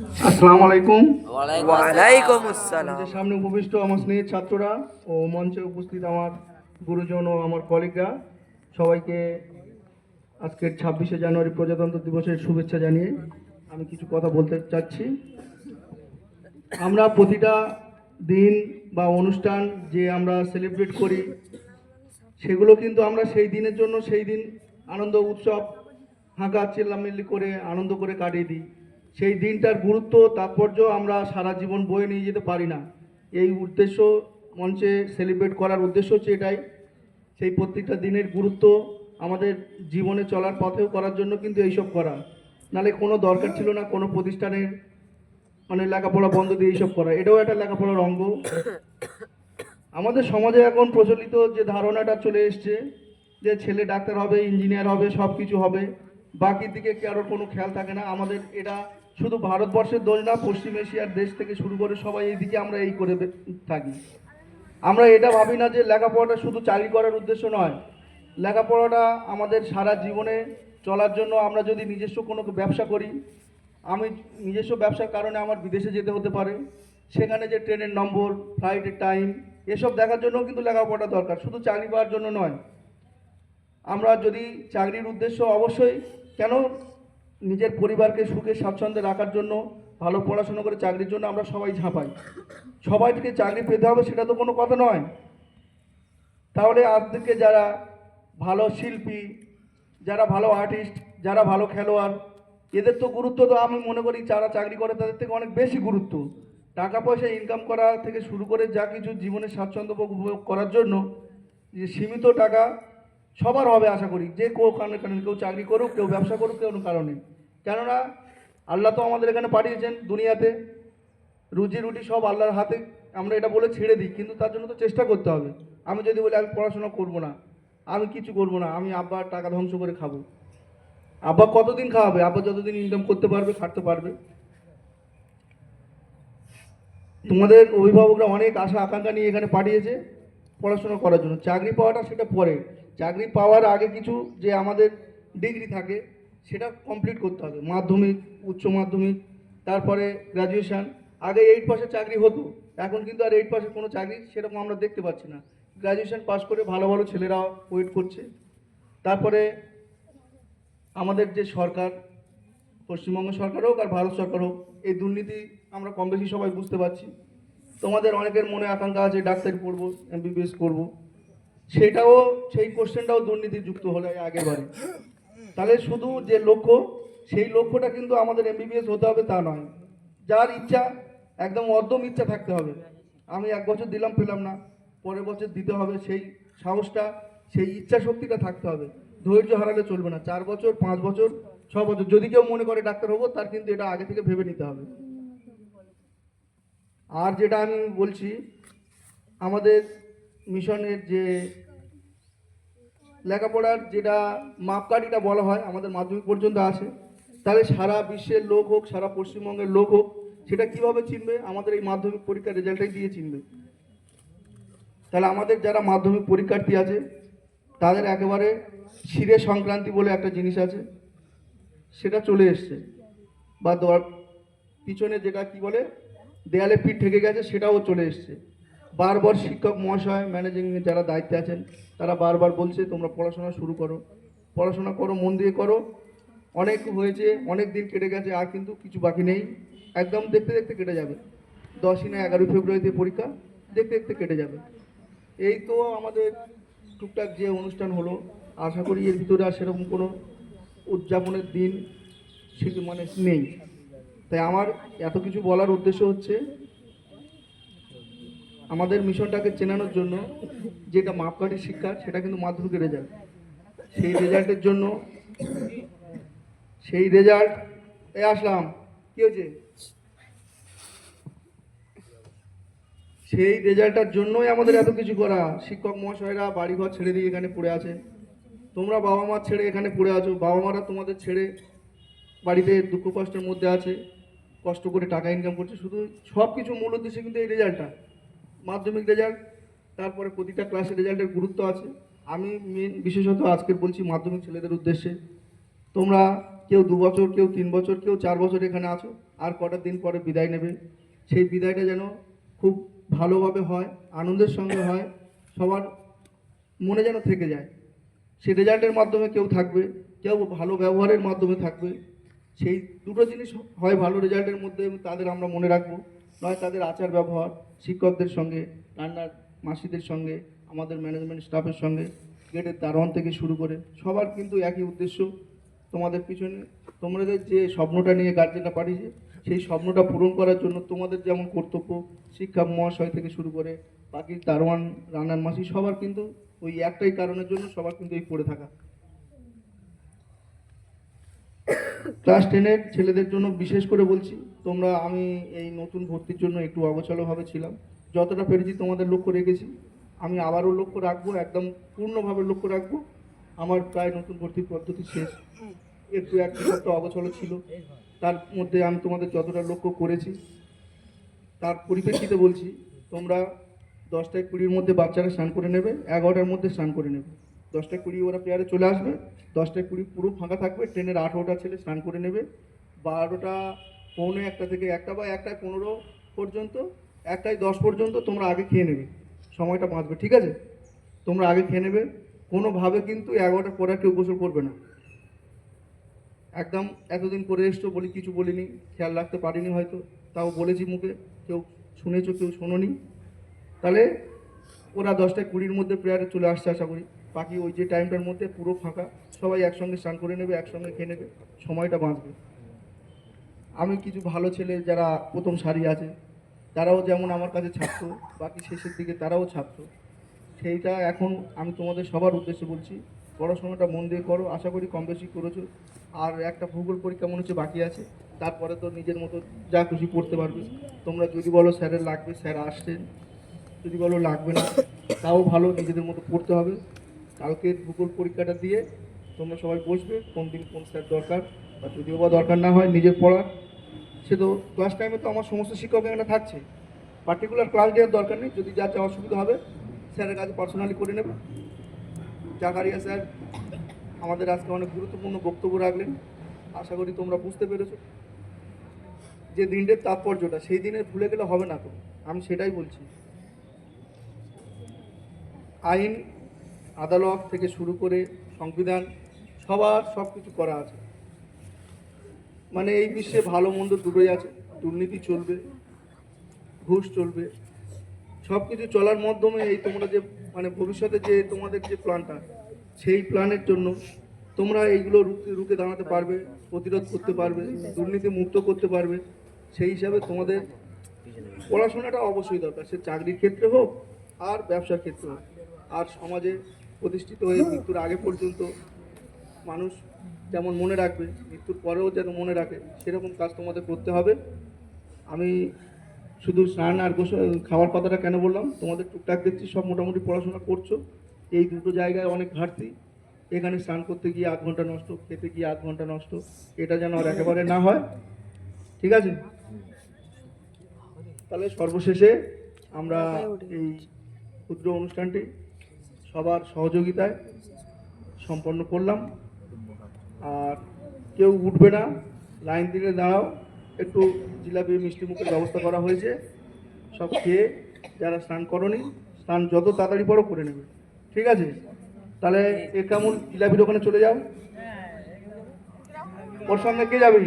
আসসালামু আলাইকুম। ওয়ালাইকুম আসসালাম। যে সামনে উপবিষ্ট আমার স্নেহের ছাত্ররা ও মঞ্চে উপস্থিত আমার গুরুজন ও আমার কলিগরা, সবাইকে আজকের 26শে জানুয়ারি প্রজাতন্ত্র দিবসের শুভেচ্ছা জানিয়ে আমি কিছু কথা বলতে চাচ্ছি। আমরা প্রতিটা দিন বা অনুষ্ঠান যে আমরা সেলিব্রেট করি, সেগুলো কিন্তু আমরা সেই দিনের জন্য সেই দিন আনন্দ উৎসব হাঁকা চিল্লামিল্লি করে আনন্দ করে কাটিয়ে দিই। সেই দিনটার গুরুত্ব তাৎপর্য আমরা সারা জীবন বয়ে নিয়ে যেতে পারি না। এই উদ্দেশ্য মঞ্চে সেলিব্রেট করার উদ্দেশ্য হচ্ছে এটাই, সেই প্রত্যেকটা দিনের গুরুত্ব আমাদের জীবনে চলার পথেও করার জন্য কিন্তু এইসব করা, নাহলে কোনো দরকার ছিল না কোনো প্রতিষ্ঠানের মানে লেখাপড়া বন্ধ দিয়ে এইসব করা। এটাও একটা লেখাপড়ার অঙ্গ। আমাদের সমাজে এখন প্রচলিত যে ধারণাটা চলে এসছে যে ছেলে ডাক্তার হবে, ইঞ্জিনিয়ার হবে, সব কিছু হবে, বাকির দিকে কারোর কোনো খেয়াল থাকে না। আমাদের এটা শুধু ভারতবর্ষের দোষ না, পশ্চিম এশিয়ার দেশ থেকে শুরু করে সবাই এইদিকে আমরা এই করে থাকি। আমরা এটা ভাবি না যে লেখাপড়াটা শুধু চাকরি করার উদ্দেশ্য নয়। লেখাপড়াটা আমাদের সারা জীবনে চলার জন্য। আমরা যদি নিজস্ব কোনো ব্যবসা করি, আমি নিজস্ব ব্যবসার কারণে আমার বিদেশে যেতে হতে পারে, সেখানে যে ট্রেনের নম্বর, ফ্লাইটের টাইম, এসব দেখার জন্য কিন্তু লেখাপড়া দরকার, শুধু চাকরি পাওয়ার জন্য নয়। আমরা যদি চাকরির উদ্দেশ্য অবশ্যই কেন, নিজের পরিবারকে সুখে স্বাচ্ছন্দ্যে রাখার জন্য, ভালো পড়াশোনা করে চাকরির জন্য আমরা সবাই ঝাঁপাই। সবাইকে চাকরি পেতে হবে সেটা তো কোনো কথা নয়। তাহলে আজকে যারা ভালো শিল্পী, যারা ভালো আর্টিস্ট, যারা ভালো খেলোয়াড়, এদের তো গুরুত্ব তো আমি মনে করি যারা চাকরি করে তাদের থেকে অনেক বেশি গুরুত্ব। টাকা পয়সা ইনকাম করা থেকে শুরু করে যা কিছু জীবনের স্বাচ্ছন্দ্য উপভোগ করার জন্য যে সীমিত টাকা সবার হবে আশা করি, যে কেউ কারণে কেউ চাকরি করুক, কেউ ব্যবসা করুক, কেউ কারণে। কেননা আল্লাহ তো আমাদের এখানে পাঠিয়েছেন দুনিয়াতে, রুজি রুটি সব আল্লাহর হাতে। আমরা এটা বলে ছেড়ে দিই, কিন্তু তার জন্য তো চেষ্টা করতে হবে। আমি যদি বলি আমি পড়াশোনা করব না, আমি কিছু করব না, আমি আব্বার টাকা ধ্বংস করে খাবো, আব্বা কতদিন খাওয়াবে? আব্বা যতদিন ইনকাম করতে পারবে, খাটতে পারবে। তোমাদের অভিভাবকরা অনেক আশা আকাঙ্ক্ষা নিয়ে এখানে পাঠিয়েছে পড়াশোনা করার জন্য। চাকরি পাওয়াটা সেটা পরে, চাকরি পাওয়ার আগে কিছু যে আমাদের ডিগ্রি থাকে সেটা কমপ্লিট করতে হবে। মাধ্যমিক, উচ্চ মাধ্যমিক, তারপরে গ্র্যাজুয়েশান। আগে 8 পাসের চাকরি হতো, এখন কিন্তু আর 8 পাসের কোনো চাকরি সেরকম আমরা দেখতে পাচ্ছি না। গ্র্যাজুয়েশান পাস করে ভালো ভালো ছেলেরা ওয়েট করছে। তারপরে আমাদের যে সরকার, পশ্চিমবঙ্গ সরকার হোক আর ভারত সরকার হোক, এই দুর্নীতি আমরা কম বেশি সবাই বুঝতে পারছি। তোমাদের অনেকের মনে আকাঙ্ক্ষা আছে ডাক্তারি পড়বো, এমবিবিএস করবো, সেটাও সেই কোশ্চেনটাও দুর্নীতিযুক্ত হলে আগের বারে। তাহলে শুধু যে লক্ষ্য, সেই লক্ষ্যটা কিন্তু আমাদের এমবিবিএস হতে হবে তা নয়। যার ইচ্ছা, একদম অদম ইচ্ছা থাকতে হবে। আমি 1 বছর দিলাম পেলাম না, পরের বছর দিতে হবে, সেই সাহসটা, সেই ইচ্ছা শক্তিটা থাকতে হবে। ধৈর্য হারালে চলবে না। 4 বছর, 5 বছর, 6 বছর যদি কেউ মনে করে ডাক্তার হবো, তার কিন্তু এটা আগে থেকে ভেবে নিতে হবে। আর যেটা আমি বলছি, আমাদের মিশনের যে লেখাপড়ার যেটা মাপকাঠিটা বলা হয় আমাদের মাধ্যমিক পর্যন্ত আছে, তাহলে সারা বিশ্বের লোক হোক, সারা পশ্চিমবঙ্গের লোক হোক, সেটা কিভাবে চিনবে? আমাদের এই মাধ্যমিক পরীক্ষার রেজাল্টটাই দিয়ে চিনবে। তাহলে আমাদের যারা মাধ্যমিক পরীক্ষার্থী আছে তাদের একেবারে শিরে সংক্রান্তি বলে একটা জিনিস আছে, সেটা চলে এসছে। বা পিছনে যেটা কি বলে দেয়ালে পিঠ ঠেকে গেছে, সেটাও চলে এসছে। বারবার শিক্ষক মহাশয়, ম্যানেজিং যারা দায়িত্বে আছেন, তারা বারবার বলছে তোমরা পড়াশোনা শুরু করো, পড়াশোনা করো, মন দিয়ে করো। অনেক হয়েছে, অনেক দিন কেটে গেছে, আর কিন্তু কিছু বাকি নেই। একদম দেখতে দেখতে কেটে যাবে। 10ই না 11ই ফেব্রুয়ারিতে পরীক্ষা, দেখতে দেখতে কেটে যাবে। এই তো আমাদের টুকটাক যে অনুষ্ঠান হলো, আশা করি এর ভিতরে আর সেরকম কোনো উদযাপনের দিন মানে নেই। তাই আমার এত কিছু বলার উদ্দেশ্য হচ্ছে আমাদের মিশনটাকে চেনানোর জন্য যেটা মাপকাঠি শিক্ষা, সেটা কিন্তু মাধ্যমিক রেজাল্ট। সেই রেজাল্টের জন্য, সেই রেজাল্ট আসলাম কি হয়েছে, সেই রেজাল্টটার জন্যই আমাদের এত কিছু করা। শিক্ষক মহাশয়রা বাড়িঘর ছেড়ে দিয়ে এখানে পড়ে আছে, তোমরা বাবা মা ছেড়ে এখানে পড়ে আছো, বাবা মারা তোমাদের ছেড়ে বাড়িতে দুঃখ কষ্টের মধ্যে আছে, কষ্ট করে টাকা ইনকাম করছে। শুধু সব কিছু মূল উদ্দেশ্য কিন্তু এই রেজাল্টটা, মাধ্যমিক রেজাল্ট। তারপরে প্রতিটা ক্লাসের রেজাল্টের গুরুত্ব আছে। আমি মেন বিশেষত আজকে বলছি মাধ্যমিক ছেলেদের উদ্দেশ্যে, তোমরা কেউ 2 বছর, কেউ 3 বছর, কেউ 4 বছর এখানে আছো, আর কটা দিন পরে বিদায় নেবে। সেই বিদায়টা যেন খুব ভালোভাবে হয়, আনন্দের সঙ্গে হয়, সবার মনে যেন থেকে যায়। সেই রেজাল্টের মাধ্যমে কেউ থাকবে, কেউ ভালো ব্যবহারের মাধ্যমে থাকবে। সেই দুটো জিনিস হয় ভালো রেজাল্টের মধ্যে, তাদের আমরা মনে রাখবো, নয় তাদের আচার ব্যবহার শিক্ষকদের সঙ্গে, রান্নার মাসিদের সঙ্গে, আমাদের ম্যানেজমেন্ট স্টাফের সঙ্গে, গেটের দারোয়ান থেকে শুরু করে সবার কিন্তু একই উদ্দেশ্য, তোমাদের পিছনে তোমরা যে স্বপ্নটা নিয়ে গার্জেনরা পাঠিয়েছে সেই স্বপ্নটা পূরণ করার জন্য তোমাদের যেমন কর্তব্য, শিক্ষা মহাশয় থেকে শুরু করে বাকি দারোয়ান, রান্নার মাসি সবার কিন্তু ওই একটাই কারণের জন্য সবার কিন্তু এই পড়ে থাকা। ক্লাস 10-এর ছেলেদের জন্য বিশেষ করে বলছি, তোমরা, আমি এই নতুন ভর্তির জন্য একটু অগোছালোভাবে ছিলাম, যতটা পেরেছি তোমাদের লক্ষ্য রেখেছি, আমি আবারও লক্ষ্য রাখবো, একদম পূর্ণভাবে লক্ষ্য রাখবো। আমার প্রায় নতুন ভর্তির পদ্ধতি শেষ, একটু এক দু সপ্তাহ অগোছালো ছিল, তার মধ্যে আমি তোমাদের যতটা লক্ষ্য করেছি তার পরিপ্রেক্ষিতে বলছি, তোমরা 10টায় 20-র মধ্যে বাচ্চারা স্নান করে নেবে, 11টার মধ্যে স্নান করে নেবে। 10টায় 20 ওরা পেয়ারে চলে আসবে, 10টায় 20 পুরো ফাঁকা থাকবে, ট্রেনের 8-9টা ছেলে স্নান করে নেবে। 12টা পৌনে 1টা থেকে 1টা বা 1টায় 15 পর্যন্ত, 1টায় 10 পর্যন্ত তোমরা আগে খেয়ে নেবে, সময়টা বাঁচবে, ঠিক আছে? তোমরা আগে খেয়ে নেবে, কোনোভাবে কিন্তু 11টার পরে কেউ গোসল করবে না। একদম এতদিন করে এসছো বলি কিছু বলিনি, খেয়াল রাখতে পারিনি হয়তো, তাও বলেছি মুখে, কেউ শুনেছো কেউ শোনোনি। তাহলে ওরা 10টায় 20-র মধ্যে প্রেয়ারে চলে আসছে আশা করি। বাকি ওই যে টাইমটার মধ্যে পুরো ফাঁকা, সবাই একসঙ্গে স্নান করে নেবে, একসঙ্গে খেয়ে নেবে, সময়টা বাঁচবে। আমি কিছু ভালো ছেলে যারা প্রথম সারি আছে, তারাও যেমন আমার কাছে ছাত্র, বাকি শেষের দিকে তারাও ছাত্র, সেইটা এখন আমি তোমাদের সবার উদ্দেশ্যে বলছি, পড়াশোনাটা মন দিয়ে করো, আশা করি কম বেশি করেছো। আর একটা ভূগোল পরীক্ষা মনে হচ্ছে বাকি আছে, তারপরে তো নিজের মতো যা খুশি পড়তে পারবে। তোমরা যদি বলো স্যারের লাগবে, স্যার আসছেন, যদি বলো লাগবে না, তাও ভালো, নিজেদের মতো পড়তে হবে। কালকের ভূগোল পরীক্ষাটা দিয়ে তোমরা সবাই বসবে কোন দিন কোন স্যার দরকার, বা যদিও বা দরকার না হয় নিজের পড়ার, সে তো ক্লাস টাইমে তো আমার সমস্ত শিক্ষক এখানে থাকছে, পার্টিকুলার ক্লাস দেওয়ার দরকার নেই, যদি যা চাওয়ার অসুবিধা হবে স্যারের কাছে পার্সোনালি করে নেবে। জাকারিয়া স্যার আমাদের আজকে অনেক গুরুত্বপূর্ণ বক্তব্য রাখলেন, আশা করি তোমরা বুঝতে পেরেছো যে দিনটার তাৎপর্যটা, সেই দিনে ভুলে গেলে হবে না তো, আমি সেটাই বলছি। আইন, আদালত থেকে শুরু করে সংবিধান, সবার সব কিছু করা আছে, মানে এই বিশ্বে ভালো মন্দ দুটোই আছে, দুর্নীতি চলবে, ঘুষ চলবে, সব কিছু চলার মাধ্যমে এই তোমরা যে মানে ভবিষ্যতে যে তোমাদের যে প্ল্যানটা, সেই প্ল্যানের জন্য তোমরা এইগুলো রুখে দাঁড়াতে পারবে, প্রতিরোধ করতে পারবে, দুর্নীতি মুক্ত করতে পারবে। সেই হিসাবে তোমাদের পড়াশোনাটা অবশ্যই দরকার, সে চাকরির ক্ষেত্রে হোক আর ব্যবসার ক্ষেত্রে হোক, আর সমাজে প্রতিষ্ঠিত হয়ে মৃত্যুর আগে পর্যন্ত মানুষ যেমন মনে রাখবে, মৃত্যুর পরেও যেন মনে রাখে, সেরকম কাজ তোমাদের করতে হবে। আমি শুধু স্নান আর খাওয়ার কথাটা কেন বললাম, তোমাদের টুকটাক দেখছি সব মোটামুটি পড়াশোনা করছো, এই দুটো জায়গায় অনেক ঘাটতি, এখানে স্নান করতে গিয়ে 8 ঘন্টা নষ্ট, খেতে গিয়ে 8 ঘন্টা নষ্ট, এটা যেন আর একেবারে না হয়, ঠিক আছে? তাহলে সর্বশেষে আমরা এই ক্ষুদ্র অনুষ্ঠানটি সবার সহযোগিতায় সম্পন্ন করলাম। আর কেউ উঠবে না, লাইন দিয়ে দাঁড়াও, একটু জিলাপি মিষ্টি মুখের ব্যবস্থা করা হয়েছে, সব খেয়ে যারা স্নান করনি, স্নান যত তাড়াতাড়ি পড়ো করে নেবে, ঠিক আছে? তাহলে এ কেমন জিলাপির ওখানে চলে যাও, ওর সঙ্গে কে যাবে?